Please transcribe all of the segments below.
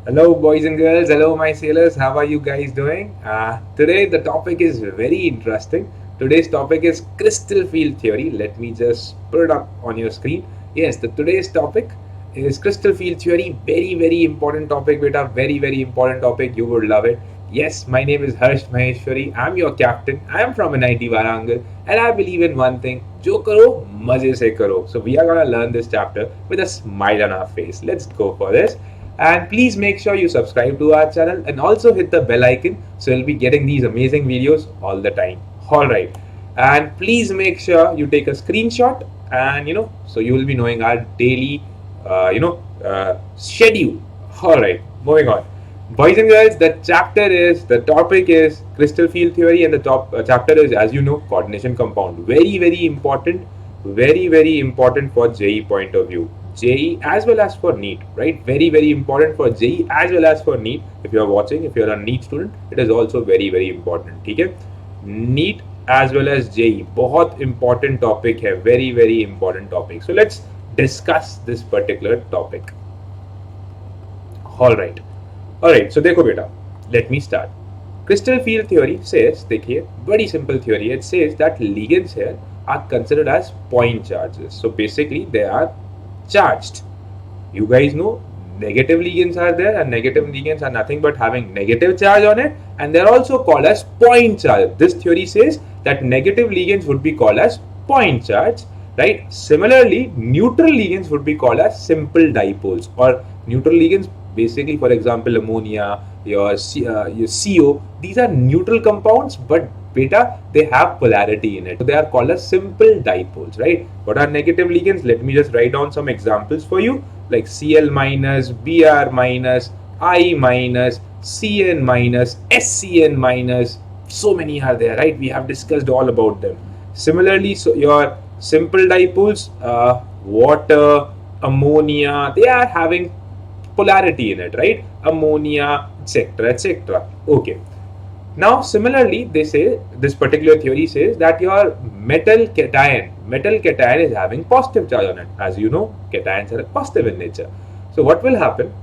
Hello, boys and girls. Hello, my sailors. How are you guys doing? Today, the topic is very interesting. Today's topic is crystal field theory. Let me just put it up on your screen. Yes, today's topic is crystal field theory. Very, very important topic, beta. Very, very important topic. You would love it. Yes, my name is Harsh Maheshwari. I'm your captain. I am from NIT Varangal, and I believe in one thing: jo karo, maze se karo. So we are gonna learn this chapter with a smile on our face. Let's go for this. And please make sure you subscribe to our channel and also hit the bell icon so you'll be getting these amazing videos all the time. Alright. And please make sure you take a screenshot and so you will be knowing our daily schedule. Alright, moving on. Boys and girls, the topic is crystal field theory, and the top chapter is, as you know, coordination compound. Very, very important, very, very important for JE point of view. JE as well as for NEET, right? Very, very important for JE as well as for NEET. If you are watching, if you are a NEET student, it is also very, very important. Okay? NEET as well as JE, बहुत important topic है, very, very important topic. So let's discuss this particular topic. All right. Alright, so देखो बेटा, let me start. Crystal field theory says, देखिए, बड़ी simple theory. It says that ligands here are considered as point charges. So basically, they are charged. You guys know negative ligands are there, and negative ligands are nothing but having negative charge on it, and they're also called as point charge. This theory says that negative ligands would be called as point charge, right? Similarly, neutral ligands would be called as simple dipoles, or neutral ligands, basically, for example, ammonia, your CO, these are neutral compounds, but beta, they have polarity in it. So they are called as simple dipoles, right? What are negative ligands? Let me just write down some examples for you, like Cl minus, Br minus, I minus, Cn minus, SCN minus. So many are there, right? We have discussed all about them. Similarly, so your simple dipoles, water, ammonia, they are having polarity in it, right? Ammonia, etc., etc. Okay. Now, similarly, they say, this particular theory says that your metal cation is having positive charge on it. As you know, cations are positive in nature. So what will happen?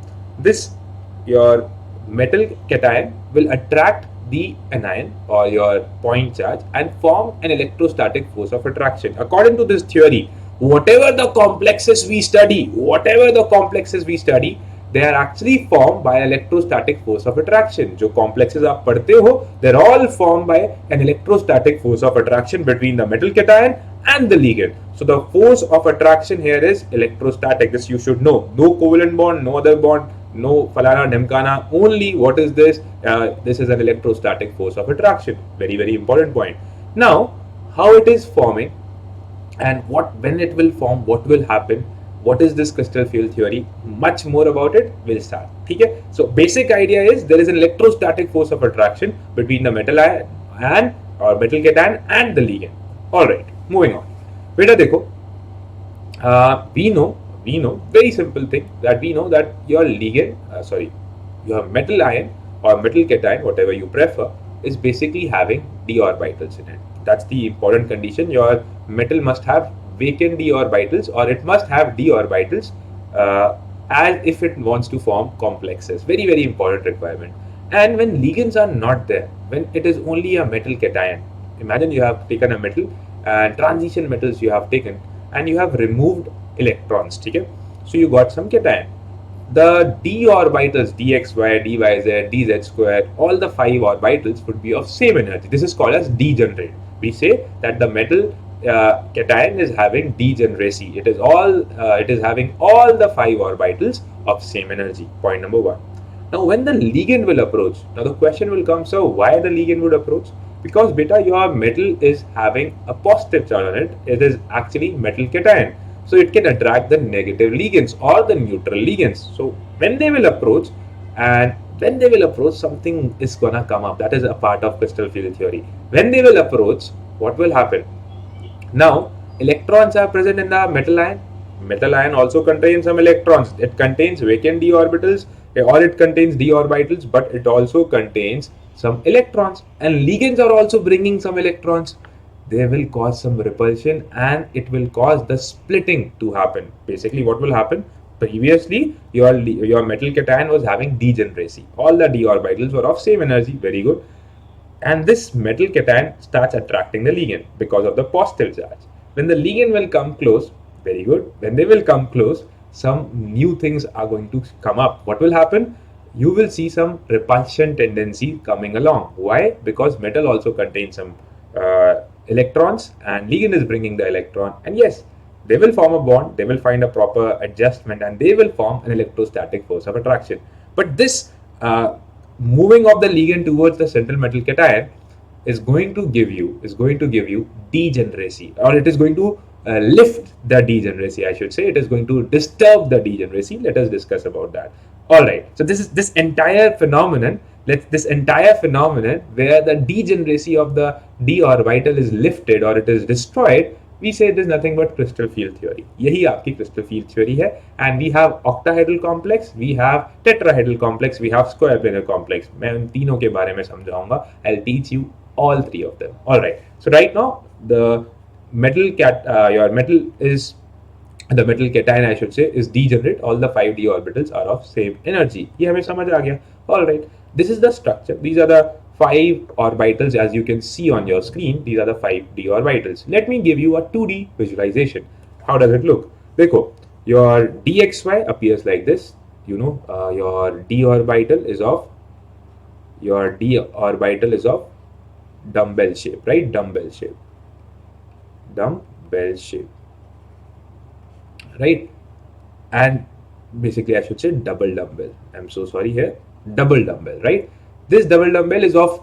Your metal cation will attract the anion or your point charge and form an electrostatic force of attraction. According to this theory, whatever the complexes we study, they are actually formed by electrostatic force of attraction. जो complexes आप पढ़ते हो, they're all formed by an electrostatic force of attraction between the metal cation and the ligand. So the force of attraction here is electrostatic. This you should know. No covalent bond, no other bond, no falana dhimkana. Only what is this? This is an electrostatic force of attraction. Very, very important point. Now, how it is forming and when it will form, what will happen? What is this crystal field theory? Much more about it will start. Okay? So basic idea is there is an electrostatic force of attraction between the metal ion and or metal cation and the ligand. All right, moving on. Beta dekho, we know very simple thing that we know that your ligand, your metal ion or metal cation, whatever you prefer, is basically having d orbitals in it. That's the important condition. Your metal must have vacant d orbitals, or it must have d orbitals as if it wants to form complexes. Very, very important requirement. And when ligands are not there, when it is only a metal cation, imagine you have taken a metal and transition metals you have taken and you have removed electrons. Okay? So you got some cation. The d orbitals, dxy, dyz, dz square, all the 5 orbitals would be of same energy. This is called as degenerate. We say that the metal cation is having degeneracy. It is having all the 5 orbitals of same energy. Point number 1. Now, when the ligand will approach, now the question will come, so why the ligand would approach? Because beta, your metal is having a positive charge on it. It is actually metal cation. So it can attract the negative ligands or the neutral ligands. So when they will approach, something is gonna come up. That is a part of crystal field theory. When they will approach, what will happen? Now, electrons are present in the metal ion. Metal ion also contains some electrons. It contains vacant d orbitals, or it contains d orbitals, but it also contains some electrons. And ligands are also bringing some electrons. They will cause some repulsion and it will cause the splitting to happen. Basically, what will happen? Previously, your metal cation was having degeneracy. All the d orbitals were of same energy. Very good. And this metal cation starts attracting the ligand because of the positive charge. When the ligand will come close, very good. When they will come close, some new things are going to come up. What will happen? You will see some repulsion tendency coming along. Why? Because metal also contains some electrons, and ligand is bringing the electron. And yes, they will form a bond, they will find a proper adjustment, and they will form an electrostatic force of attraction. But this moving of the ligand towards the central metal cation is going to give you degeneracy, or it is going to lift the degeneracy, I should say. It is going to disturb the degeneracy. Let us discuss about that. All right, so this entire phenomenon, where the degeneracy of the d orbital is lifted or it is destroyed, we say it is nothing but crystal field theory. यही आपकी crystal field theory है. And we have octahedral complex, we have tetrahedral complex, we have square planar complex. मैं उन तीनों के बारे में समझाऊंगा. I'll teach you all three of them. All right. So right now the metal cation, I should say, is degenerate. All the 5d orbitals are of same energy. ये हमें समझ आ गया. All right. This is the structure. These are the 5 orbitals, as you can see on your screen. These are the 5d orbitals. Let me give you a 2d visualization. How does it look? देखो, your dxy appears like this. You know, your d orbital is of dumbbell shape, right? Dumbbell shape, right? And basically, I should say double dumbbell. I'm so sorry here. Double dumbbell, right? This double dumbbell is of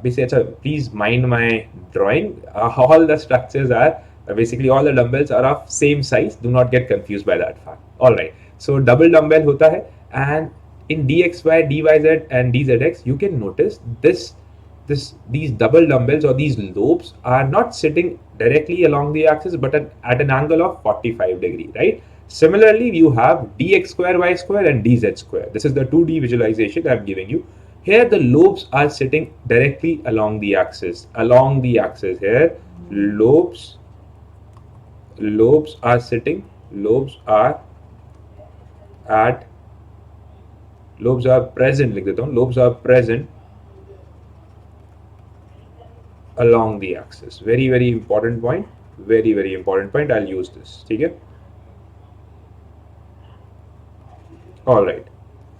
basically, please mind my drawing. All the structures are basically, all the dumbbells are of same size. Do not get confused by that fact. All right. So double dumbbell hota hai, and in dxy, dyz, and dzx, you can notice these double dumbbells or these lobes are not sitting directly along the axis, but at an angle of 45 degree, right? Similarly, you have dx square, y square, and dz square. This is the 2D visualization I'm giving you. Here, the lobes are sitting directly along the axis. Here, lobes are present along the axis. Very important point. Very important point. I'll use this. Okay. All right.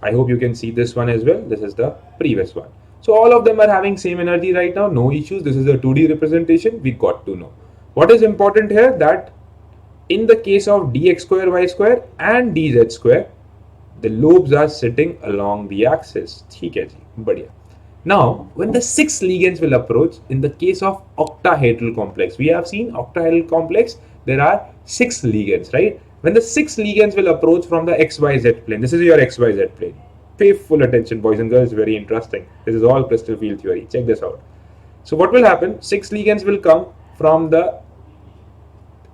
I hope you can see this one as well. This is the previous one. So all of them are having same energy right now. No issues. This is a 2D representation. We got to know. What is important here, that in the case of dx square, y square, and dz square, the lobes are sitting along the axis. ठीक है जी, बढ़िया. Now, when the 6 ligands will approach, in the case of octahedral complex, we have seen octahedral complex, there are 6 ligands, right? When the 6 ligands will approach from the XYZ plane, this is your XYZ plane. Pay full attention, boys and girls, very interesting. This is all crystal field theory. Check this out. So what will happen? 6 ligands will come from the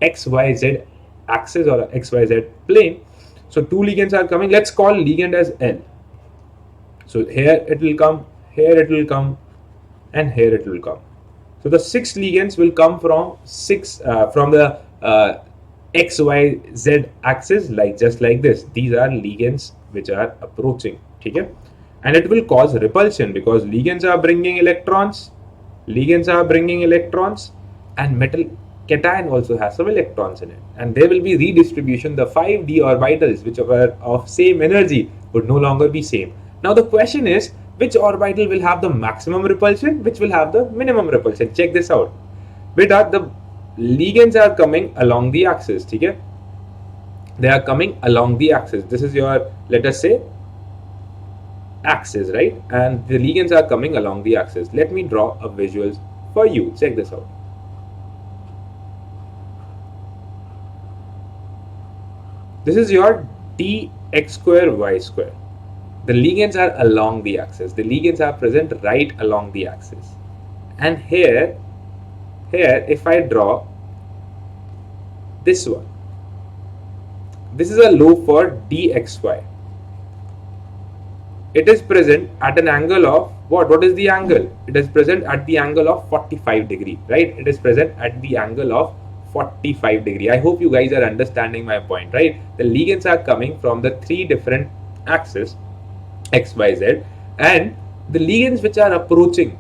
XYZ axis or XYZ plane. So 2 ligands are coming. Let's call ligand as L. So here it will come, here it will come, and here it will come. So the 6 ligands will come from the XYZ axis, just like this. These are ligands which are approaching. Okay? And it will cause repulsion because ligands are bringing electrons, and metal cation also has some electrons in it, and there will be redistribution. The 5d orbitals which are of same energy would no longer be same. Now the question is, which orbital will have the maximum repulsion, which will have the minimum repulsion? Check this out. Beta, the ligands are coming along the axis. Okay? They are coming along the axis. This is your, let us say, axis, right? And the ligands are coming along the axis. Let me draw a visuals for you. Check this out. This is your dx square, y square. The ligands are along the axis. The ligands are present right along the axis. And here, if I draw this one, this is a lobe for dxy. It is present at an angle of what? What is the angle? It is present at the angle of 45 degree, right? It is present at the angle of 45 degree. I hope you guys are understanding my point, right? The ligands are coming from the three different axes, X, Y, Z, and the ligands which are approaching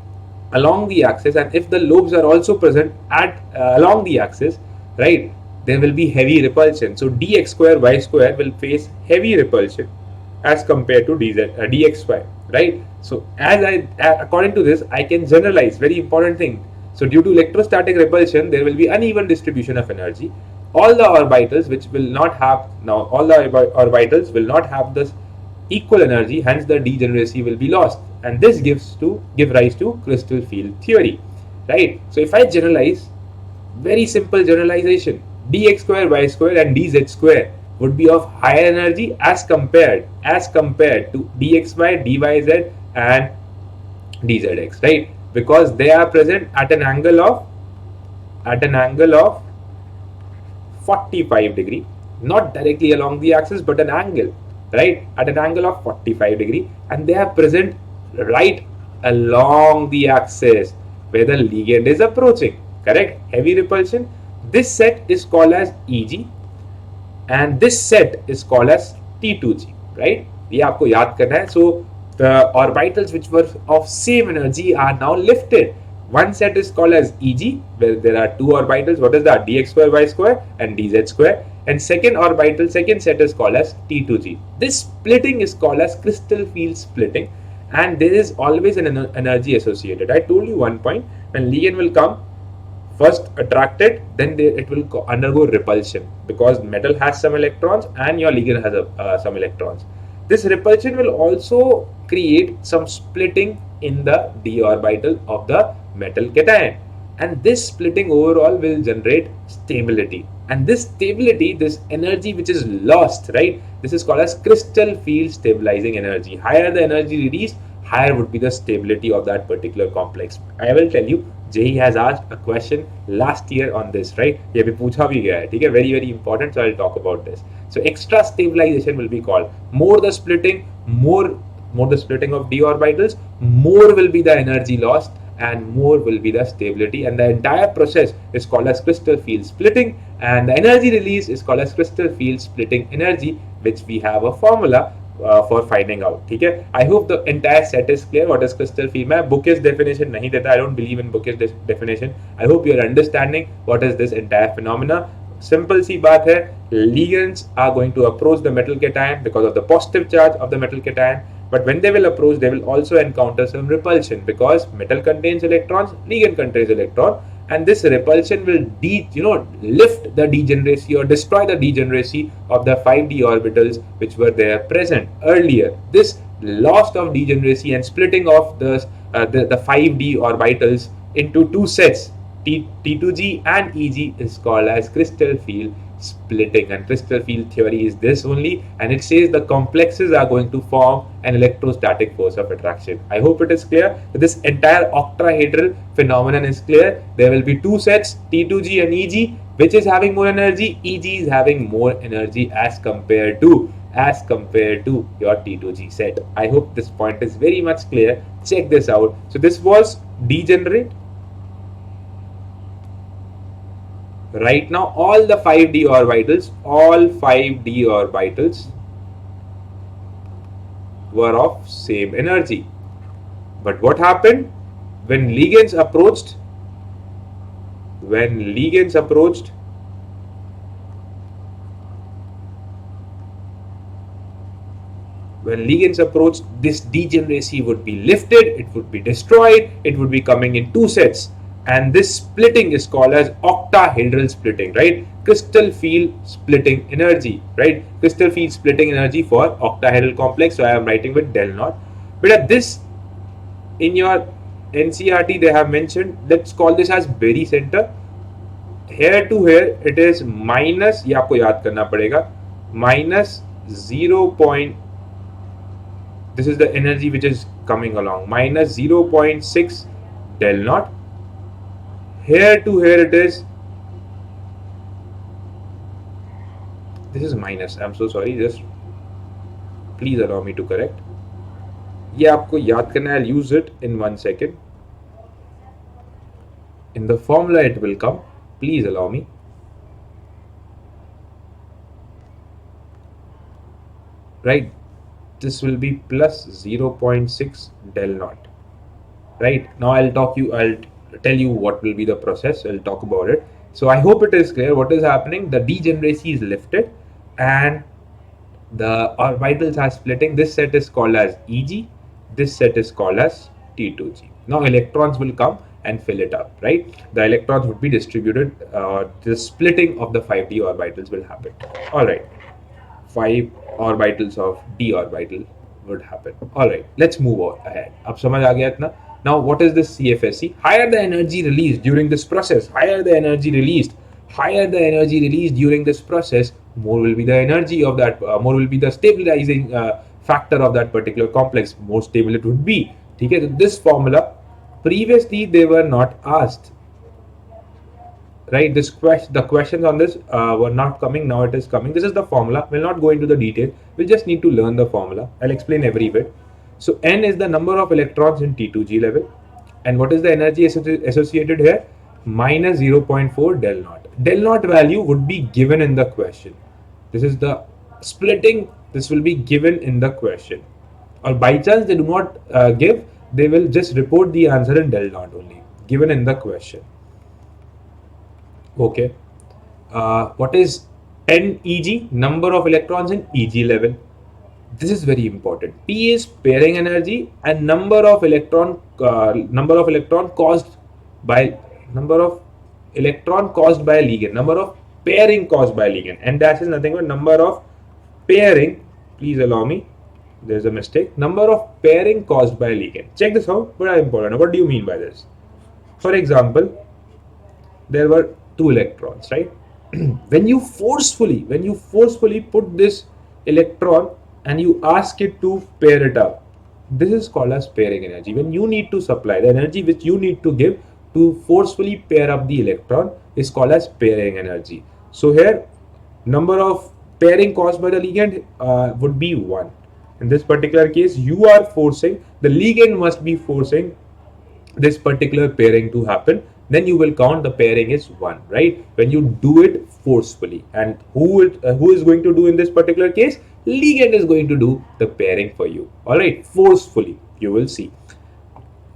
along the axis, and if the lobes are also present at along the axis, right, there will be heavy repulsion. So dx square y square will face heavy repulsion as compared to dxy, right? So as according to this, I can generalize very important thing. So due to electrostatic repulsion, there will be uneven distribution of energy. All the orbitals which will not have all the orbitals will not have this equal energy, hence the degeneracy will be lost, and this give rise to crystal field theory, right? So if I generalize, very simple generalization, dx square y square and dz square would be of higher energy as compared to dxy, dyz and dzx, right? Because they are present at an angle of 45 degree, not directly along the axis but an angle, right, at an angle of 45 degree, and they are present right along the axis where the ligand is approaching, correct? Heavy repulsion. This set is called as Eg and this set is called as T2G, right? ये आपको याद करना है. So the orbitals which were of same energy are now lifted. One set is called as Eg, where there are two orbitals. What is that? Dx square y square and dz square. And second set is called as T2G. This splitting is called as crystal field splitting, and there is always an energy associated. I told you one point, when ligand will come, first attracted, then it will undergo repulsion because metal has some electrons and your ligand has some electrons. This repulsion will also create some splitting in the d orbital of the metal cation, and this splitting overall will generate stability, and this stability, this energy which is lost, right, this is called as crystal field stabilizing energy. Higher the energy released, higher would be the stability of that particular complex. I will tell you, JEE has asked a question last year on this, right? ये भी पूछा भी गया है, ठीक है? Very important. So I'll talk about this. So extra stabilization will be called. More the splitting, more the splitting of d orbitals, more will be the energy lost and more will be the stability, and the entire process is called as crystal field splitting, and the energy release is called as crystal field splitting energy, which we have a formula for finding out. ठीक है? I hope the entire set is clear. What is crystal field? मैं Book's definition नहीं देता. I don't believe in Book's definition. I hope you are understanding what is this entire phenomena. Simple सी बात है. Ligands are going to approach the metal cation because of the positive charge of the metal cation. But when they will approach, they will also encounter some repulsion because metal contains electrons, ligand contains electron, and this repulsion will lift the degeneracy or destroy the degeneracy of the 5d orbitals which were there present earlier. This loss of degeneracy and splitting of the 5d orbitals into two sets, T2G and EG, is called as crystal field splitting, and crystal field theory is this only, and it says the complexes are going to form an electrostatic force of attraction. I hope it is clear. This entire octahedral phenomenon is clear. There will be two sets, T2G and EG. Which is having more energy? EG is having more energy as compared to your T2G set. I hope this point is very much clear. Check this out. So this was degenerate. Right now, all 5d orbitals were of same energy. But what happened when ligands approached? This degeneracy would be lifted, it would be destroyed, it would be coming in two sets. And this splitting is called as octahedral splitting, right? Crystal field splitting energy, right? Crystal field splitting energy for octahedral complex. So I am writing with del naught. But at this, in your NCERT, they have mentioned, let's call this as barycenter. Here to here, it is minus, ये आपको याद करना पड़ेगा, minus 0. This is the energy which is coming along, minus 0.6 del naught. Here to here it is, this is minus, I'm so sorry, just please allow me to correct. ये आपको याद करना है, I'll use it in 1 second. In the formula it will come, please allow me. right? This will be plus 0.6 del naught, right? Now I'll tell you what will be the process. I'll talk about it. So I hope it is clear what is happening. The degeneracy is lifted and the orbitals are splitting. This set is called as EG. This set is called as T2G. Now electrons will come and fill it up, right? The electrons would be distributed. The splitting of the 5d orbitals will happen. All right, 5 orbitals of d orbital would happen. All right, let's move on ahead. अब समझ आ गया इतना? Now what is this CFSE? Higher the energy released during this process, higher the energy released during this process, more will be the energy of that, more will be the stabilizing factor of that particular complex, more stable it would be. Okay, so this formula previously they were not asked, right? The questions on this were not coming. Now it is coming. This is the formula. We'll not go into the detail. We'll just need to learn the formula. I'll explain every bit. So n is the number of electrons in T2G level, and what is the energy associated here? Minus 0.4 del naught. Del naught value would be given in the question. This is the splitting. This will be given in the question, or by chance they do not give, they will just report the answer in del naught only, given in the question. Okay. What is NEG? Number of electrons in EG level. This is very important. P is pairing energy and number of electron caused by ligand, number of pairing caused by ligand. N dash is nothing but number of pairing. Please allow me. There's a mistake. Number of pairing caused by ligand. Check this out. Very important. What do you mean by this? For example, there were 2 electrons, right? when you forcefully put this electron and you ask it to pair it up, this is called as pairing energy. When you need to supply the energy which you need to give to forcefully pair up the electron is called as pairing energy. So here number of pairing caused by the ligand would be 1. In this particular case, you are forcing, the ligand must be forcing this particular pairing to happen, then you will count the pairing is 1, right? When you do it forcefully. And who is going to do in this particular case? Ligand is going to do the pairing for you. All right, forcefully, you will see.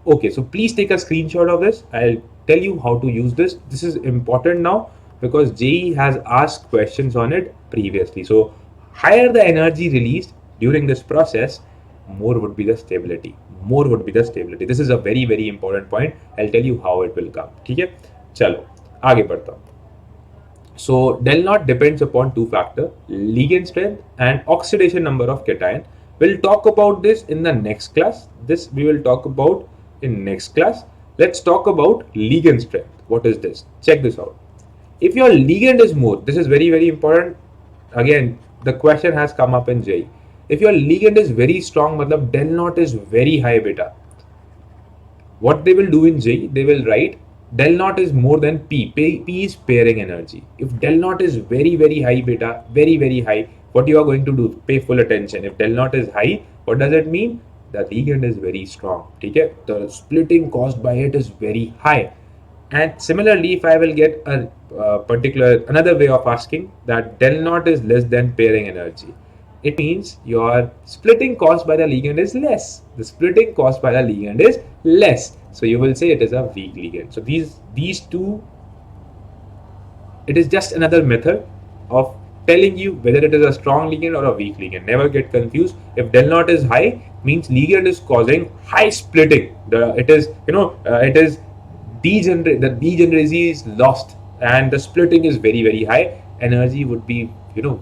Okay, so please take a screenshot of this. I'll tell you how to use this. This is important now because JEE has asked questions on it previously. So higher the energy released during this process, more would be the stability. This is a very very important point. I'll tell you how it will come. ठीक है, चलो आगे बढ़ता हूँ. So del naught depends upon 2 factors: ligand strength and oxidation number of cation. We'll talk about this in the next class. This we will talk about in next class. Let's talk about ligand strength. What is this? Check this out. If your ligand is more, this is very very important. Again, the question has come up in JEE. If your ligand is very strong, matlab del naught is very high beta. What they will do in JEE, they will write del naught is more than P. P is pairing energy. If del naught is very very high beta, very very high, what you are going to do? Pay full attention. If del naught is high, what does it mean? The ligand is very strong. Okay? The splitting caused by it is very high. And similarly, if I will get a another way of asking that del naught is less than pairing energy, it means your splitting caused by the ligand is less. The splitting caused by the ligand is less. So you will say it is a weak ligand. So these two, it is just another method of telling you whether it is a strong ligand or a weak ligand. Never get confused. If del naught is high, means ligand is causing high splitting. It is the degeneracy is lost and the splitting is very very high. Energy would be, the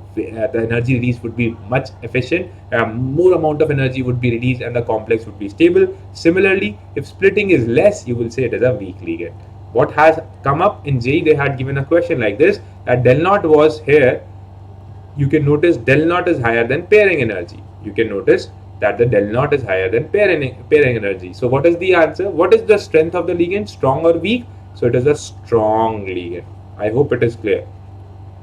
energy release would be much efficient. More amount of energy would be released and the complex would be stable. Similarly, if splitting is less, you will say it is a weak ligand. What has come up in JEE, they had given a question like this, that del naught was here. You can notice del naught is higher than pairing energy. You can notice that the del naught is higher than pairing energy. So what is the answer? What is the strength of the ligand? Strong or weak? So it is a strong ligand. I hope it is clear.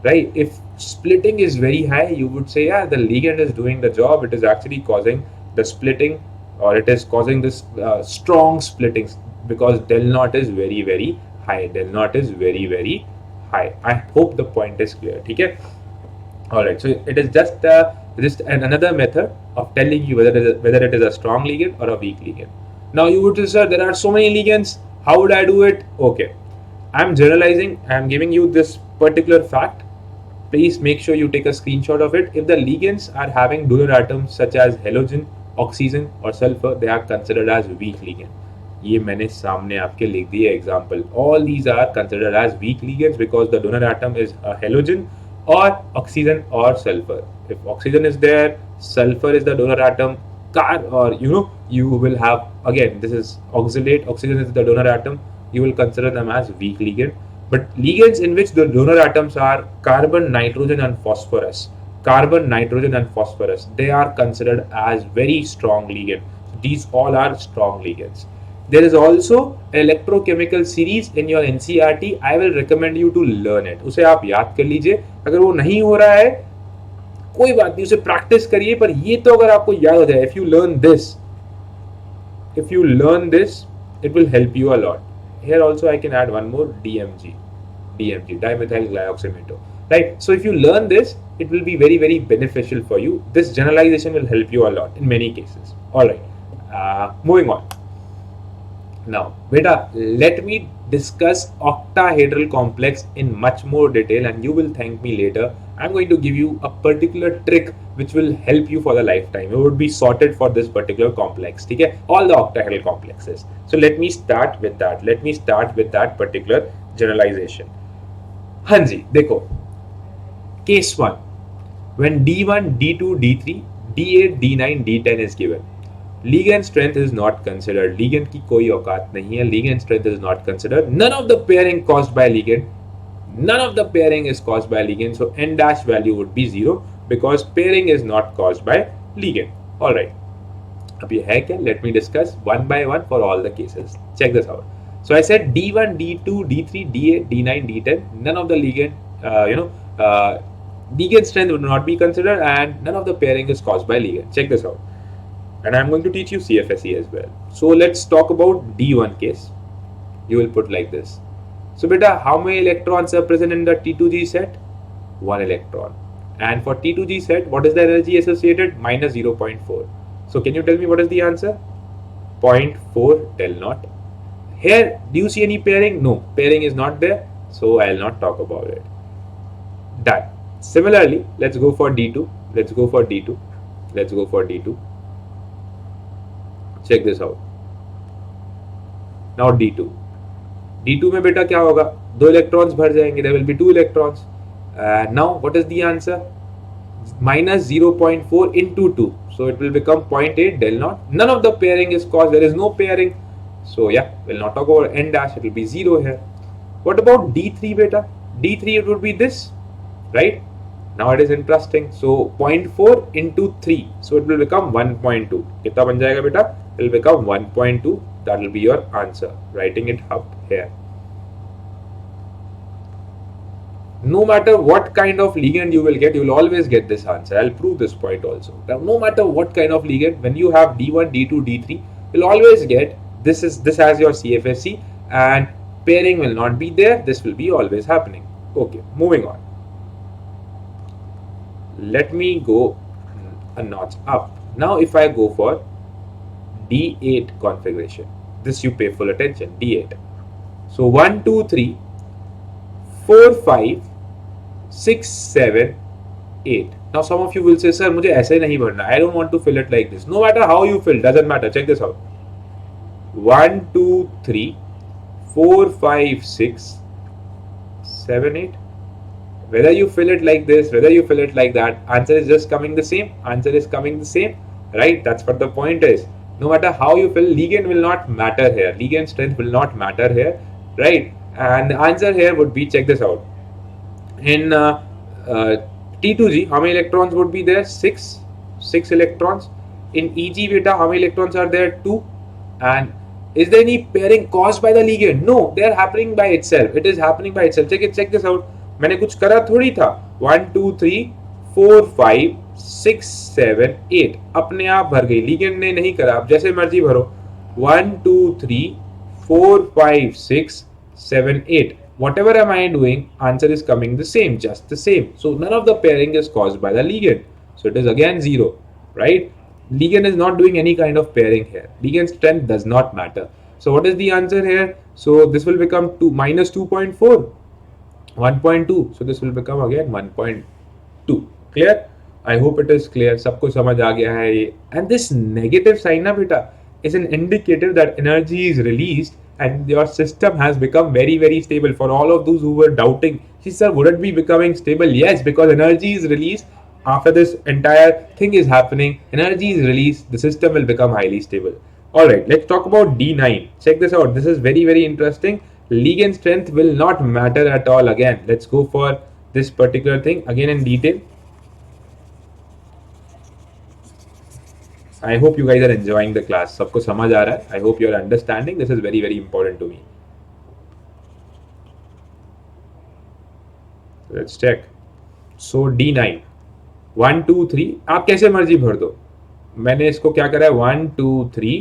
Right? If splitting is very high, you would say, yeah, the ligand is doing the job. It is actually causing the splitting, or it is causing this strong splitting, because del naught is very very high. Del naught is very very high. I hope the point is clear. Okay? All right. So it is just Just another method of telling you whether it is a strong ligand or a weak ligand. Now you would say, sir, there are so many ligands. How would I do it? Okay, I'm generalizing. I'm giving you this particular fact. Please make sure you take a screenshot of it. If the ligands are having donor atoms such as halogen, oxygen or sulfur, they are considered as weak ligand. ये मैंने सामने आपके लिख दिए example. All these are considered as weak ligands because the donor atom is a halogen or oxygen or sulfur. If oxygen is there, sulfur is the donor atom, or you will have, again, this is oxalate, oxygen is the donor atom, you will consider them as weak ligand. But ligands in which the donor atoms are carbon, nitrogen and phosphorus, they are considered as very strong ligand. These all are strong ligands. There is also an electrochemical series in your NCERT. I will recommend you to learn it. उसे आप याद कर लीजिए. अगर वो नहीं हो रहा है कोई बात नहीं, उसे प्रैक्टिस करिए, पर ये तो अगर आपको याद हो जाए, if you learn this, it will help you a lot. Here also I can add one more, DMG, dimethyl glyoxymethyl, right? So if you learn this, it will be very, very beneficial for you. This generalization will help you a lot in many cases. All right, moving on. Now, beta, let me discuss octahedral complex in much more detail, and you will thank me later. I'm going to give you a particular trick which will help you for the lifetime. It would be sorted for this particular complex. Okay? All the octahedral complexes. So let me start with that. Let me start with that particular generalization. Hanji, dekho. Case 1. When D1, D2, D3, D8, D9, D10 is given. Ligand strength is not considered. Ligand की कोई औकात नहीं है. Ligand strength is not considered. None of the pairing caused by ligand. None of the pairing is caused by ligand. So n dash value would be 0 because pairing is not caused by ligand. All right. अब ये है क्या? Let me discuss one by one for all the cases. Check this out. So I said D1, D2, D3, D8, D9, D10. None of the ligand, ligand strength would not be considered, and none of the pairing is caused by ligand. Check this out. And I'm going to teach you CFSE as well. So let's talk about D1 case. You will put like this. So beta, how many electrons are present in the T2G set? 1 electron. And for T2G set, what is the energy associated? Minus 0.4. So can you tell me what is the answer? 0.4 del naught. Here, do you see any pairing? No, pairing is not there. So I'll not talk about it. Done. Similarly, let's go for D2. Let's go for D2. Let's go for D2. Check this out. Now D2. D2 में बेटा क्या होगा? 2 electrons भर जाएंगे. There will be 2 electrons. Now what is the answer? Minus 0.4 into 2. So it will become 0.8 del naught. None of the pairing is caused. There is no pairing. So yeah, we'll not talk about n dash. It will be 0 here. What about D3 beta? D3 it would be this, right? Now it is interesting. So 0.4 into 3. So it will become 1.2. कितना बन जाएगा बेटा? It will become 1.2. That will be your answer. Writing it up here. No matter what kind of ligand you will get, you will always get this answer. I'll prove this point also. Now, no matter what kind of ligand, when you have D1, D2, D3, you'll always get this as your CFSE, and pairing will not be there. This will be always happening. Okay, moving on. Let me go a notch up. Now if I go for D8 configuration, this you pay full attention. D8. So 1, 2, 3, 4, 5, 6, 7, 8. Now some of you will say, sir, मुझे ऐसे नहीं भरना. I don't want to fill it like this. No matter how you fill, doesn't matter. Check this out. 1, 2, 3, 4, 5, 6, 7, 8. Whether you fill it like this, whether you fill it like that, answer is just coming the same. Answer is coming the same, right? That's what the point is. No matter how you fill, ligand will not matter here. Ligand strength will not matter here, right? And the answer here would be, check this out. In T2G, how many electrons would be there? 6 electrons. In EG beta, how many electrons are there? 2. And is there any pairing caused by the ligand? No, they are happening by itself. It is happening by itself. Check this out. मैंने कुछ करा थोड़ी था. 1, 2, 3, 4, 5, 6, 7, 8 अपने आप भर गई. ligand ने नहीं करा. आप जैसे मर्जी भरो. 1, 2, 3, 4, 5, 6, 7, 8. Whatever am I doing, answer is coming the same, just the same. So none of the pairing is caused by the ligand. So it is again 0, right? Ligand is not doing any kind of pairing here. Ligand strength does not matter. So what is the answer here? So this will become 2 minus 2.4, 1.2. So this will become again 1.2. Clear? I hope it is clear. सबको समझ आ गया है ये. And this negative sign ना बेटा is an indicator that energy is released and your system has become very very stable. For all of those who were doubting, sir, would it be becoming stable? Yes, because energy is released after this entire thing is happening. Energy is released, the system will become highly stable. All right, let's talk about D9. Check this out. This is very very interesting. Ligand strength will not matter at all. Again, let's go for this particular thing again in detail. I hope you guys are enjoying the class. सबको समझ आ रहा है. I hope you are understanding. This is very very important to me. Let's check. So D9, 1 2 3 आप कैसे मर्जी भर दो. मैंने इसको क्या करा है 1 2 3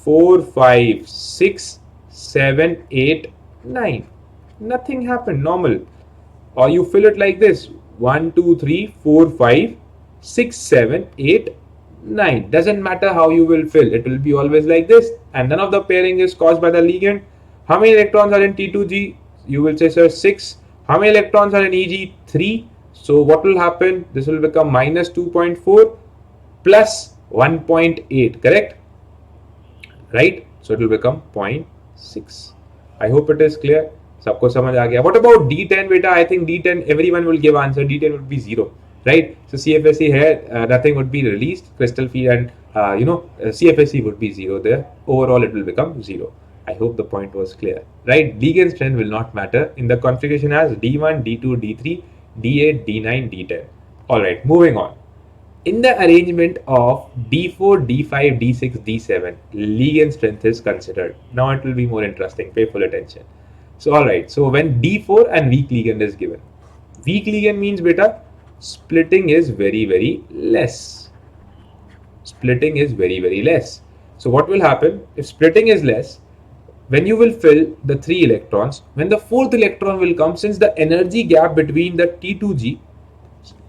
4 5 6 7 8 9. Nothing happened. Normal. Or you fill it like this: 1 2 3 4 5 6 7 8 9. Doesn't matter how you will fill, it will be always like this, and none of the pairing is caused by the ligand. How many electrons are in T2G? You will say, sir, 6. How many electrons are in EG? 3. So what will happen? This will become minus 2.4 plus 1.8, correct? Right? So it will become 0.6. I hope it is clear. सबको समझ आ गया. What about D10 beta? I think D10 everyone will give answer. D10 would be 0. Right, so CFSE here nothing would be released, crystal field, and CFSE would be 0 there. Overall it will become 0. I hope the point was clear. Right, ligand strength will not matter in the configuration as D1 D2 D3 D8 D9 D10. Alright, moving on. In the arrangement of D4 D5 D6 D7, ligand strength is considered. Now it will be more interesting. Pay full attention. So alright, so when D4 and weak ligand is given, weak ligand means beta splitting is very very less. Splitting is very very less. So what will happen if splitting is less? When you will fill the 3 electrons, when the 4th electron will come, since the energy gap between the T2G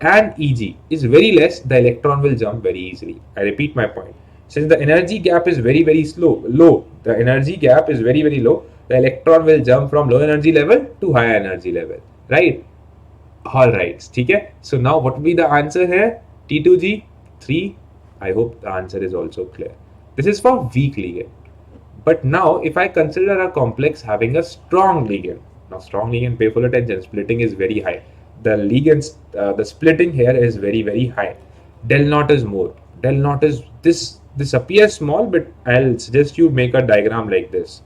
and EG is very less, the electron will jump very easily. I repeat my point. Since the energy gap is very very low, the energy gap is very very low, the electron will jump from low energy level to higher energy level, right? All right, okay. So now what will be the answer here? T2G 3. I hope the answer is also clear. This is for weak ligand. But now if I consider a complex having a strong ligand, now strong ligand, pay full attention, splitting is very high. The ligands, the splitting here is very very high. Del naught is more. Del naught is this appears small, but I'll suggest you make a diagram like this.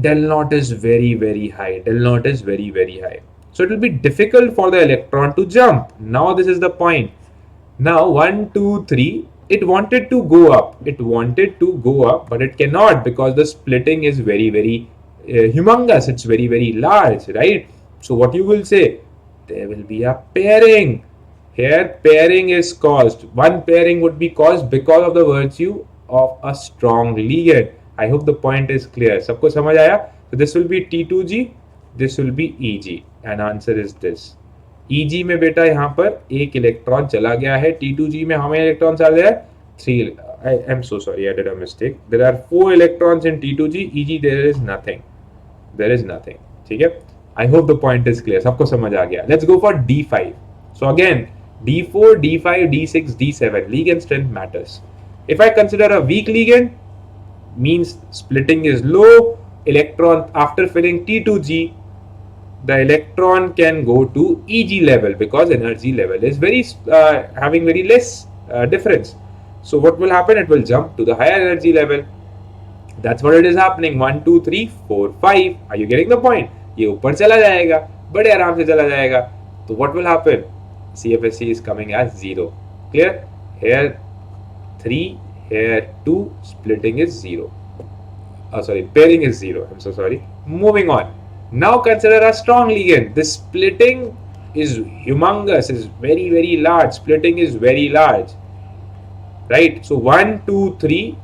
Del naught is very very high. Del naught is very very high. So it will be difficult for the electron to jump. Now this is the point. Now 1, 2, 3, it wanted to go up. It wanted to go up, but it cannot because the splitting is very, very humongous. It's very, very large, right? So what you will say? There will be a pairing. Here pairing is caused. One pairing would be caused because of the virtue of a strong ligand. I hope the point is clear. सबको समझ आया? So this will be T2G. This will be EG. And answer is this. EG में बेटा यहाँ पर एक electron चला गया है. T2G में how many electrons are there? 3. I am so sorry, I did a mistake. There are 4 electrons in T2G. EG there is nothing. There is nothing. ठीक है? I hope the point is clear. सबको समझ आ गया. Let's go for D5. So again, D4, D5, D6, D7. Ligand strength matters. If I consider a weak ligand, means splitting is low. Electron after filling T2G, the electron can go to EG level because energy level is very having very less difference. So what will happen? It will jump to the higher energy level. That's what it is happening. 1, 2, 3, 4, 5. Are you getting the point? ये ऊपर चला जाएगा, बड़े आराम से चला जाएगा. So what will happen? CFSE is coming as 0. Clear? Here 3, here 2. Splitting is 0. Sorry, pairing is 0. I'm so sorry. Moving on. Now consider a strong ligand. This splitting is humongous, is very very large. Splitting is very large, right? So 1, 2, 3,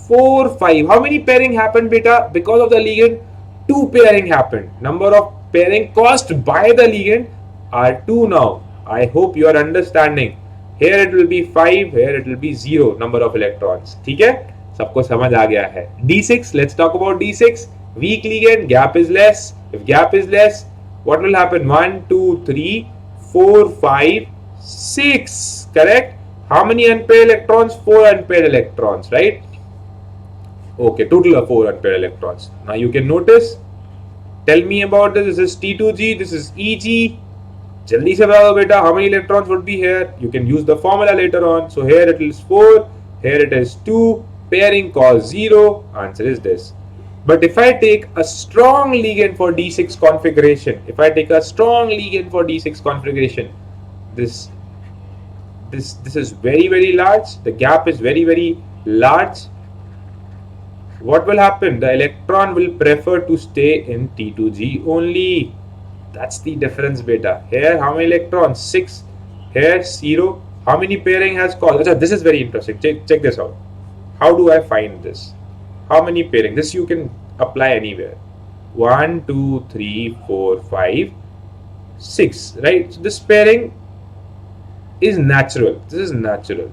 4, 5. How many pairing happened, beta? Because of the ligand, 2 pairing happened. Number of pairing caused by the ligand are 2 now. I hope you are understanding. Here it will be 5, here it will be 0 number of electrons. ठीक है, सबको समझ आ गया है. D6, let's talk about D6. Weak ligand, gap is less. If gap is less, what will happen? 1, 2, 3, 4, 5, 6. Correct? How many unpaired electrons? 4 unpaired electrons, right? Okay, total of 4 unpaired electrons. Now you can notice. Tell me about this. This is T2G. This is EG. जल्दी से बताओ बेटा, how many electrons would be here? You can use the formula later on. So here it is 4, here it is 2, pairing cause 0. Answer is this. But if I take a strong ligand for D6 configuration, if I take a strong ligand for D6 configuration, this is very, very large. The gap is very, very large. What will happen? The electron will prefer to stay in T2G only. That's the difference, beta. Here, how many electrons? 6. Here, 0. How many pairing has caused? Achha, this is very interesting. Check this out. How do I find this? How many pairing? This you can apply anywhere. 1, 2, 3, 4, 5, 6. Right? So this pairing is natural. This is natural.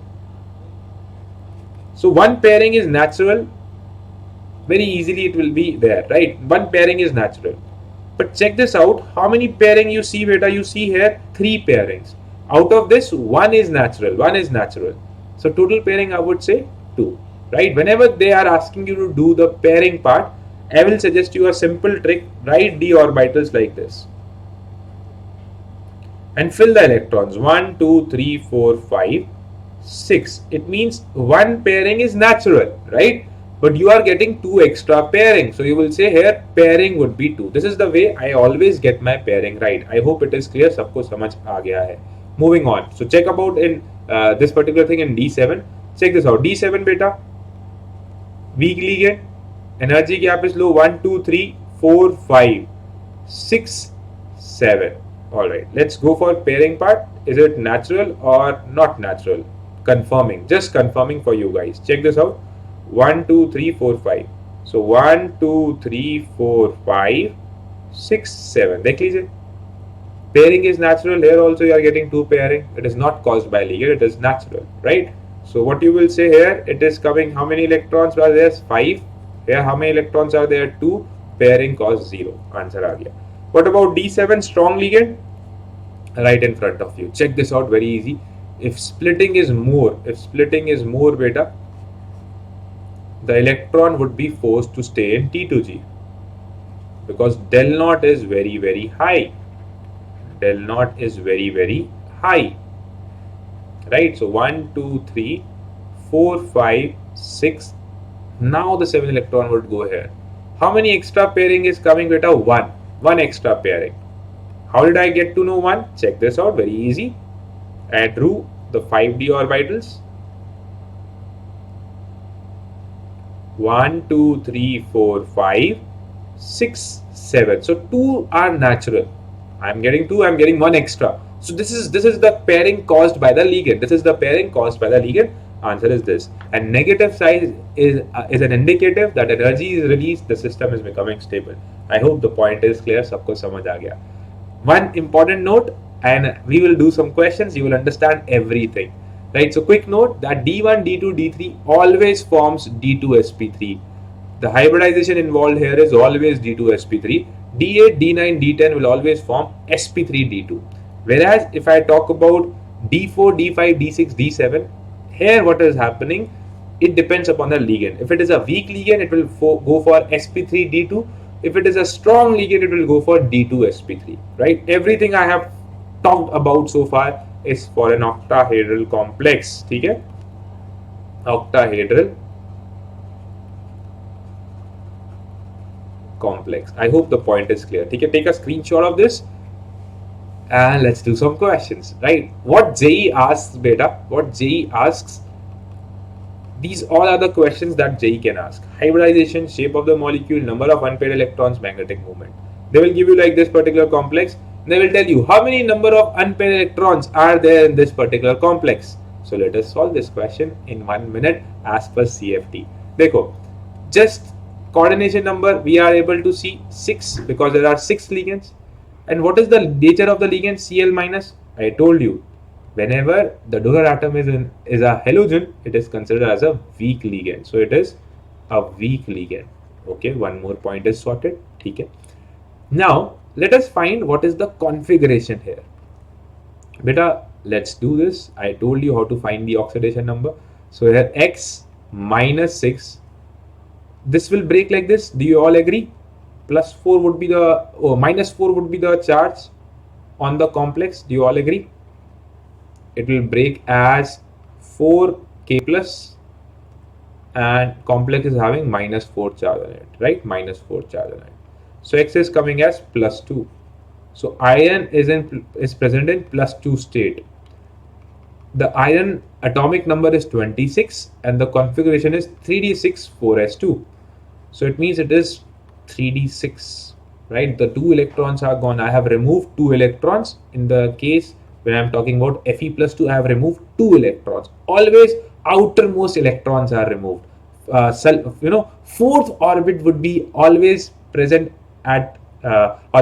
So one pairing is natural. Very easily it will be there. Right? One pairing is natural. But check this out, how many pairing you see, beta? You see here 3 pairings. Out of this, 1 is natural. 1 is natural. So total pairing, I would say 2. Right? Whenever they are asking you to do the pairing part, I will suggest you a simple trick. Write d orbitals like this. And fill the electrons. 1, 2, 3, 4, 5, 6. It means one pairing is natural. Right? But you are getting 2 extra pairing. So you will say here pairing would be 2. This is the way I always get my pairing right. I hope it is clear. सबको समझ आ गया है. Moving on. So check about in this particular thing in D7. Check this out. D7 beta. Weak ligand. Energy gap is low. 1, 2, 3, 4, 5, 6, 7. Alright. Let's go for pairing part. Is it natural or not natural? Confirming. Just confirming for you guys. Check this out. 1, 2, 3, 4, 5. So 1, 2, 3, 4, 5, 6, 7. देख लीजिए. Pairing is natural. Here also you are getting 2 pairing. It is not caused by ligand. It is natural, right? So what you will say here, it is coming. How many electrons are there? 5. Here how many electrons are there? 2. Pairing cause 0. Answer आ गया. What about D7 strong ligand? Right in front of you. Check this out. Very easy. If splitting is more, beta, the electron would be forced to stay in T2G because del naught is very, very high. Del naught is very, very high. Right? So 1, 2, 3, 4, 5, 6. Now the 7 electron would go here. How many extra pairing is coming, beta? 1. 1 extra pairing. How did I get to know 1? Check this out. Very easy. I drew the 5d orbitals. 1, 2, 3, 4, 5, 6, 7. So 2 are natural. I am getting 2, I am getting 1 extra. So this is the pairing caused by the ligand. This is the pairing caused by the ligand. Answer is this. And negative side is an indicative that energy is released, the system is becoming stable. I hope the point is clear. सबको समझ आ गया. One important note, and we will do some questions. You will understand everything. Right, so quick note that D1, D2, D3 always forms D2sp3. The hybridization involved here is always D2sp3. D8, D9, D10 will always form sp3D2. Whereas if I talk about D4, D5, D6, D7, here what is happening, it depends upon the ligand. If it is a weak ligand, it will go for sp3D2. If it is a strong ligand, it will go for D2sp3. Right, everything I have talked about so far is for an octahedral complex. ठीक है? Octahedral complex. I hope the point is clear. ठीक है? Take a screenshot of this and let's do some questions. Right? What JE asks, beta? What JE asks? These all are the questions that JE can ask. Hybridization, shape of the molecule, number of unpaired electrons, magnetic moment. They will give you like this particular complex. They will tell you how many number of unpaired electrons are there in this particular complex. So let us solve this question in 1 minute as per CFT. देखो, just coordination number we are able to see 6 because there are 6 ligands. And what is the nature of the ligand? Cl minus. I told you, whenever the donor atom is a halogen, it is considered as a weak ligand. So it is a weak ligand. Okay, one more point is sorted. Okay. Now let us find what is the configuration here. Beta, let's do this. I told you how to find the oxidation number. So here X minus 6. This will break like this. Do you all agree? Plus 4 would be the, oh, minus 4 would be the charge on the complex. Do you all agree? It will break as 4K plus, and complex is having minus 4 charge on it, right? Minus 4 charge on it. So X is coming as plus 2. So iron is present in plus 2 state. The iron atomic number is 26 and the configuration is 3d6 4s2. So it means it is 3d6, right? The 2 electrons are gone. I have removed 2 electrons. In the case when I am talking about Fe plus 2, I have removed 2 electrons. Always outermost electrons are removed. Fourth orbit would be always present at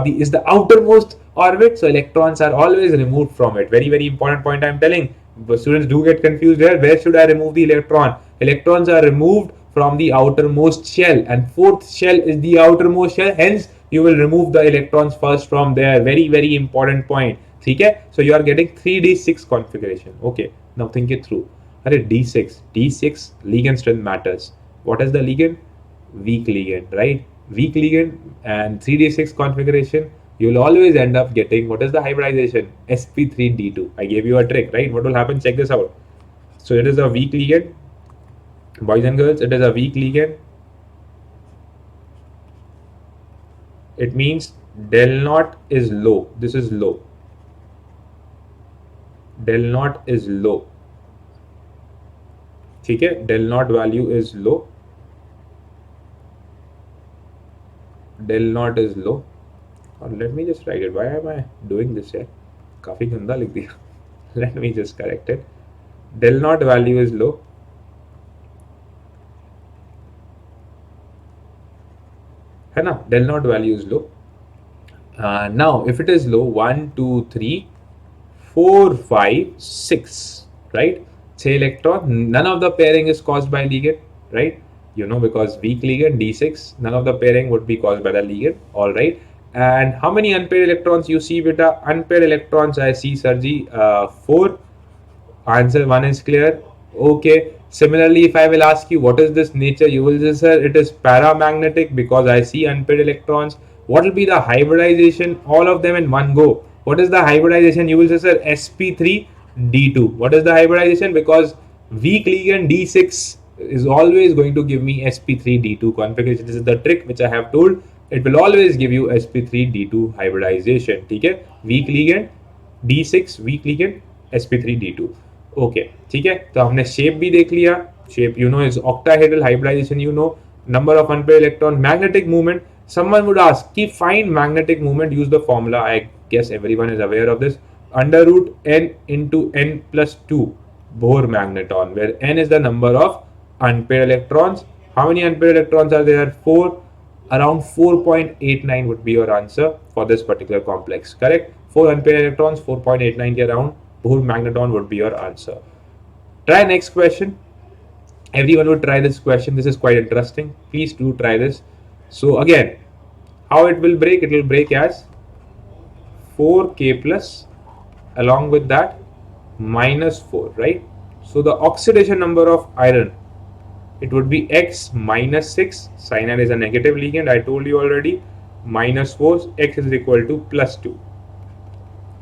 is the outermost orbit, so electrons are always removed from it. Very, very important point I am telling. But students do get confused here. Where should I remove the electron? Electrons are removed from the outermost shell, and fourth shell is the outermost shell. Hence, you will remove the electrons first from there. Very, very important point. Okay? So you are getting 3d6 configuration. Okay. Now think it through. D6 ligand strength matters. What is the ligand? Weak ligand, right? Weak ligand and 3d6 configuration, you will always end up getting, what is the hybridization? sp3d2. I gave you a trick, right? What will happen? Check this out. So it is a weak ligand, boys and girls, it is a weak ligand. It means del naught is low. This is low. Del naught is low. Okay, del naught value is low. Del naught is low. Or let me just write it. Why am I doing this here? काफी गंदा लिख दिया. Let me just correct it. Del naught value is low. है ना? Del naught value is low. Now, if it is low, 1, 2, 3, 4, 5, 6, right? 6 electron. None of the pairing is caused by ligand, right? You know, because weak ligand D6, none of the pairing would be caused by the ligand. All right. And how many unpaired electrons you see, beta? Unpaired electrons I see, Sarji, 4. Answer 1 is clear. Okay. Similarly, if I will ask you what is this nature, you will say, sir, it is paramagnetic because I see unpaired electrons. What will be the hybridization? All of them in one go. What is the hybridization? You will say, sir, sp3d2. What is the hybridization? Because weak ligand D6 is always going to give me sp3d2 configuration. This is the trick which I have told. It will always give you sp3d2 hybridization. Okay? Weak ligand D6, weak ligand sp3d2. Okay ठीक है, तो हमने shape भी देख लिया. Shape you know is octahedral, hybridization you know, number of unpaired electron, magnetic movement. Someone would ask, ki find magnetic moment, use the formula. I guess everyone is aware of this. Under root n into n plus 2 Bohr magneton, where n is the number of unpaired electrons. How many unpaired electrons are there? 4. Around 4.89 would be your answer for this particular complex. Correct? 4 unpaired electrons, 4.89 ke around Bohr magneton would be your answer. Try next question. Everyone would try this question. This is quite interesting. Please do try this. So again, how it will break? It will break as 4K plus, along with that minus 4, right? So the oxidation number of iron, it would be X minus 6. Cyanide is a negative ligand, I told you already. Minus 4, X is equal to plus 2.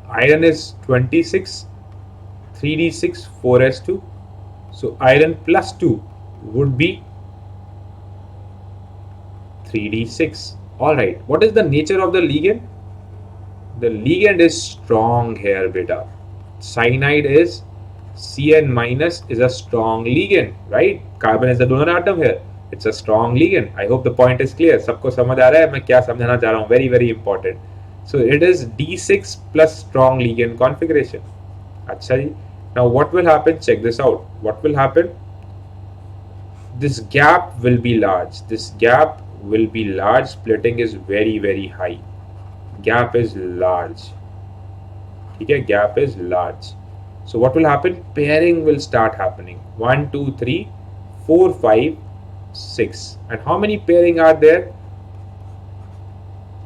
Iron is 26, 3d6, 4s2. So iron plus 2 would be 3d6. Alright, what is the nature of the ligand? The ligand is strong here, beta. Cyanide is Cn minus is a strong ligand, right? Carbon is the donor atom here. It's a strong ligand. I hope the point is clear. सबको समझ आ रहा है मैं क्या समझाना चाह रहा हूँ? Very, very important. So it is D6 plus strong ligand configuration. अच्छा जी. Now what will happen? Check this out. What will happen? This gap will be large. This gap will be large. Splitting is very, very high. Gap is large. ठीक है, gap is large. So what will happen? Pairing will start happening. 1 2 3 4 5 6. And how many pairing are there?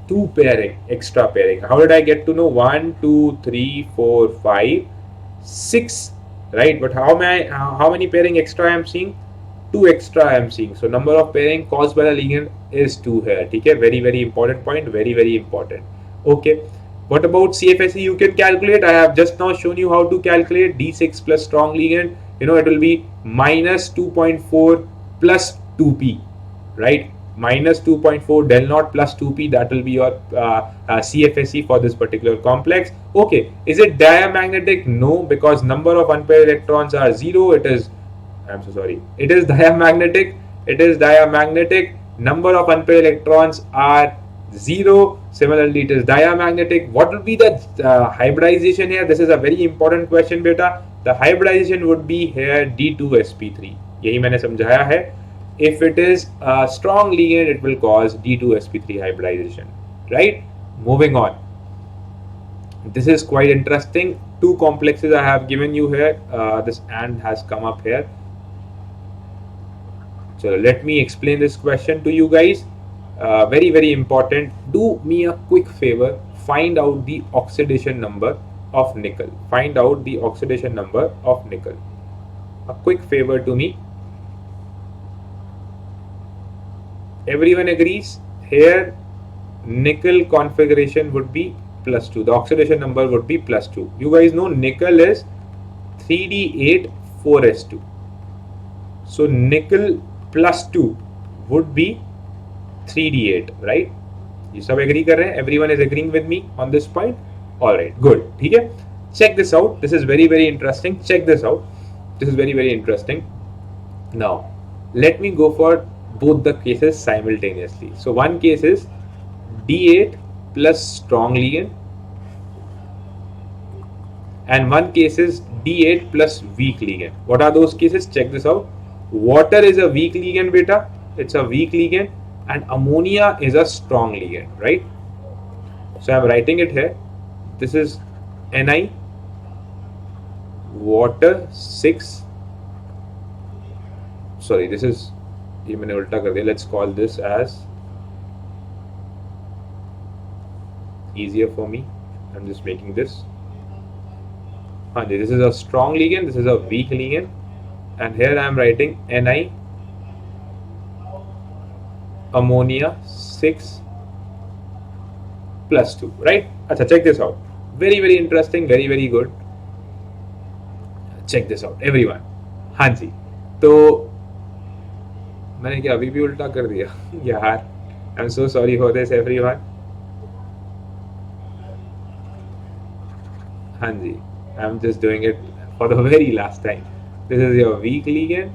2 pairing, extra pairing. How did I get to know? 1 2 3 4 5 6, right? But how many pairing extra I am seeing? 2 extra I am seeing. So number of pairing caused by the ligand is 2 here. Okay, very important point, very important. Okay, what about CFSE? You can calculate. I have just now shown you how to calculate D6 plus strong ligand. You know, it will be minus 2.4 plus 2p, right? Minus 2.4 del naught plus 2p, that will be your CFSE for this particular complex. Okay, is it diamagnetic? No, because number of unpaired electrons are 0. It is, I'm so sorry, it is diamagnetic. It is diamagnetic. Number of unpaired electrons are 0. Similarly, it is diamagnetic. What will be the hybridization here? This is a very important question, beta. The hybridization would be here D2sp3. यही मैंने समझाया है. If it is a strong ligand, it will cause D2sp3 hybridization, right? Moving on. This is quite interesting. 2 complexes I have given you here. This and has come up here. So let me explain this question to you guys. Very important. Do me a quick favor. Find out the oxidation number of nickel. Find out the oxidation number of nickel. A quick favor to me. Everyone agrees here nickel configuration would be plus 2. The oxidation number would be plus 2. You guys know nickel is 3d8 4s2. So nickel plus 2 would be 3d8, right? ये सब agree कर रहे हैं? Everyone is agreeing with me on this point? Alright, good. ठीक है? Check this out. This is very interesting. Check this out. This is very interesting. Now, let me go for both the cases simultaneously. So one case is D8 plus strong ligand, and one case is D8 plus weak ligand. What are those cases? Check this out. Water is a weak ligand, beta. It's a weak ligand, and ammonia is a strong ligand, right? So I'm writing it here. This is Ni, water 6. Sorry, this is, ये मैंने उल्टा कर दिया. Let's call this as, easier for me, I'm just making this. हाँ जी, this is a strong ligand, this is a weak ligand, and here I am writing Ni, ammonia 6 plus 2, right? अच्छा, check this out. Very interesting, very good. Check this out, everyone. हाँ जी, तो मैंने क्या अभी भी उल्टा कर दिया यार. I am so sorry for this everyone. हाँ जी, I am just doing it for the very last time. This is your weak ligand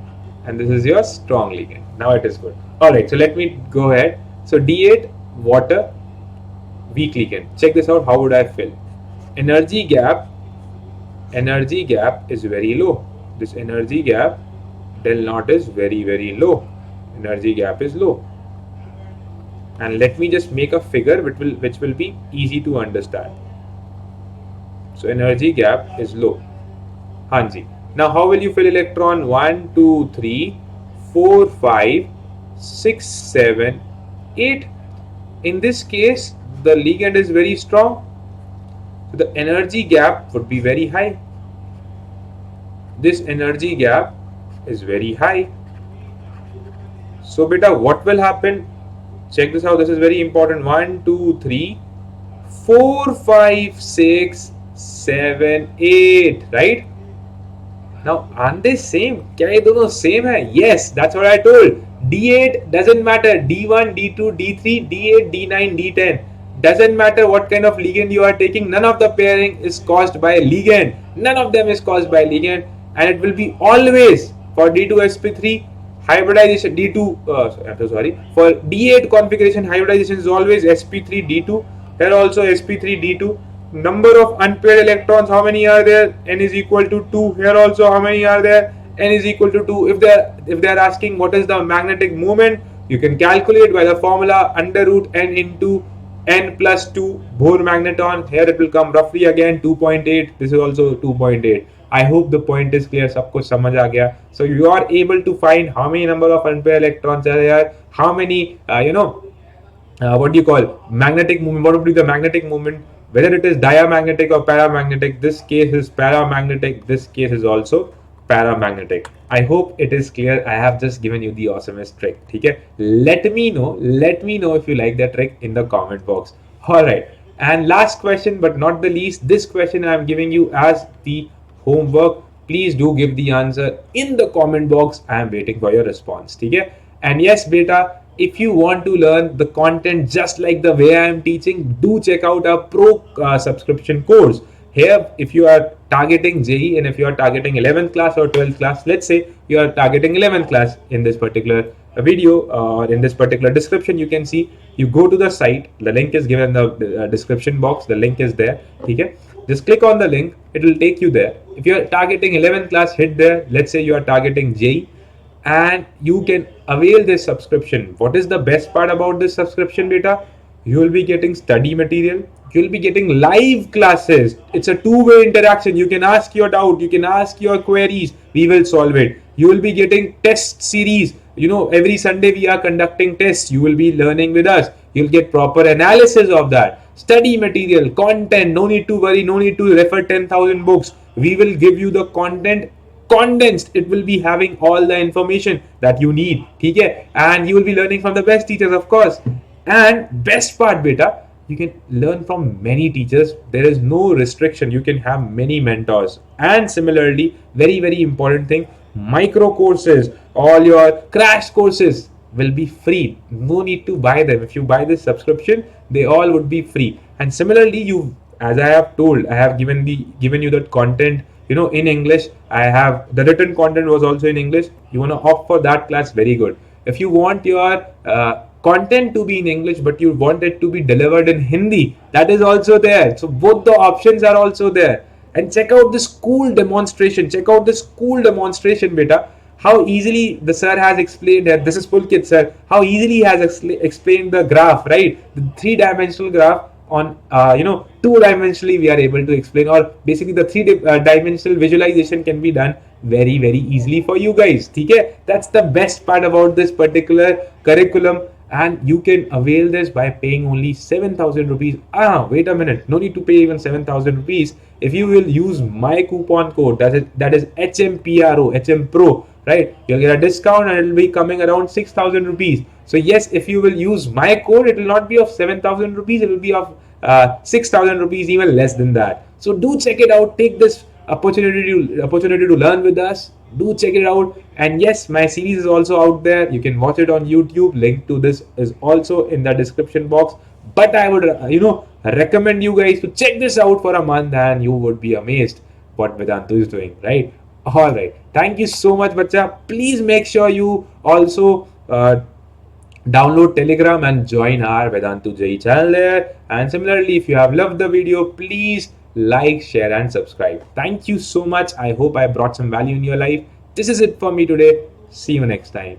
and this is your strong ligand. Now it is good. Alright, so let me go ahead. So D8 water weak ligand. Check this out. How would I fill? Energy gap is very low. This energy gap del naught is very low. Energy gap is low, and let me just make a figure which will be easy to understand. So energy gap is low. Hanji. Now how will you fill electron? 1 2 3 4 5 6 7 8. In this case the ligand is very strong, so the energy gap would be very high. This energy gap is very high. So beta, what will happen? Check this out. This is very important. 1 2 3 4 5 6 7 8, right? Now aren't they same? क्या ये दोनों same है? Yes, that's what I told. D8 doesn't matter. D1 D2 D3 D8 D9 D10 doesn't matter what kind of ligand you are taking. None of the pairing is caused by ligand. None of them is caused by ligand, and it will be always for D2sp3 hybridization. For D8 configuration, hybridization is always sp3 D2. Here also sp3 D2. Number of unpaired electrons, how many are there? N is equal to 2. Here also how many are there? N is equal to 2. If they are asking what is the magnetic moment, you can calculate by the formula under root n into N plus 2 Bohr magneton. Here it will come roughly again 2.8. This is also 2.8. I hope the point is clear. सब कुछ समझ आ गया. So you are able to find how many number of unpaired electrons are there, how many what do you call magnetic movement, what would be the magnetic movement, whether it is diamagnetic or paramagnetic. This case is paramagnetic, this case is also paramagnetic. I hope it is clear. I have just given you the awesomest trick. Okay, let me know if you like that trick in the comment box. All right, and last question but not the least, this question I am giving you as the homework. Please do give the answer in the comment box. I am waiting for your response. Okay, and yes beta, if you want to learn the content just like the way I am teaching, do check out our pro subscription course. Here, if you are targeting JEE and if you are targeting 11th class or 12th class, let's say you are targeting 11th class, in this particular video or in this particular description, you can see, you go to the site, the link is given in the description box, the link is there. Okay, just click on the link, it will take you there. If you are targeting 11th class, hit there. Let's say you are targeting JEE and you can avail this subscription. What is the best part about this subscription beta? You will be getting study material, you will be getting live classes. It's a two-way interaction. You can ask your doubt, you can ask your queries, we will solve it. You will be getting test series. Every Sunday we are conducting tests. You will be learning with us. You'll get proper analysis of that. Study material, content, no need to worry, no need to refer 10,000 books. We will give you the content condensed. It will be having all the information that you need. Okay? And you will be learning from the best teachers, of course. And best part beta, you can learn from many teachers. There is no restriction. You can have many mentors. And similarly, very, very important thing, micro courses, all your crash courses will be free. No need to buy them. If you buy this subscription, they all would be free. And similarly, as I have told, I have given you that content, in English. I have the written content was also in English. You want to opt for that class, very good. If you want your content to be in English but you want it to be delivered in Hindi, that is also there. So both the options are also there. And check out this cool demonstration. Beta. How easily the sir has explained it. This is Pulkit sir. How easily he has explained the graph, right? The three-dimensional graph on two-dimensionally we are able to explain, or basically the three-dimensional visualization can be done very, very easily for you guys. Okay? That's the best part about this particular curriculum. And you can avail this by paying only 7,000 rupees. Wait a minute, no need to pay even 7,000 rupees. If you will use my coupon code, that is HMPRO, right? You'll get a discount and it will be coming around 6,000 rupees. So yes, if you will use my code, it will not be of 7,000 rupees, it will be of 6,000 rupees, even less than that. So do check it out. Take this opportunity to learn with us. Do check it out. And yes, my series is also out there. You can watch it on YouTube. Link to this is also in the description box. But I would recommend you guys to check this out for a month and you would be amazed what Vedantu is doing, right? All right, thank you so much bacha. Please make sure you also download Telegram and join our Vedantu JEE channel there. And similarly, if you have loved the video, please like, share and subscribe. Thank you so much. I hope I brought some value in your life. This is it for me today. See you next time.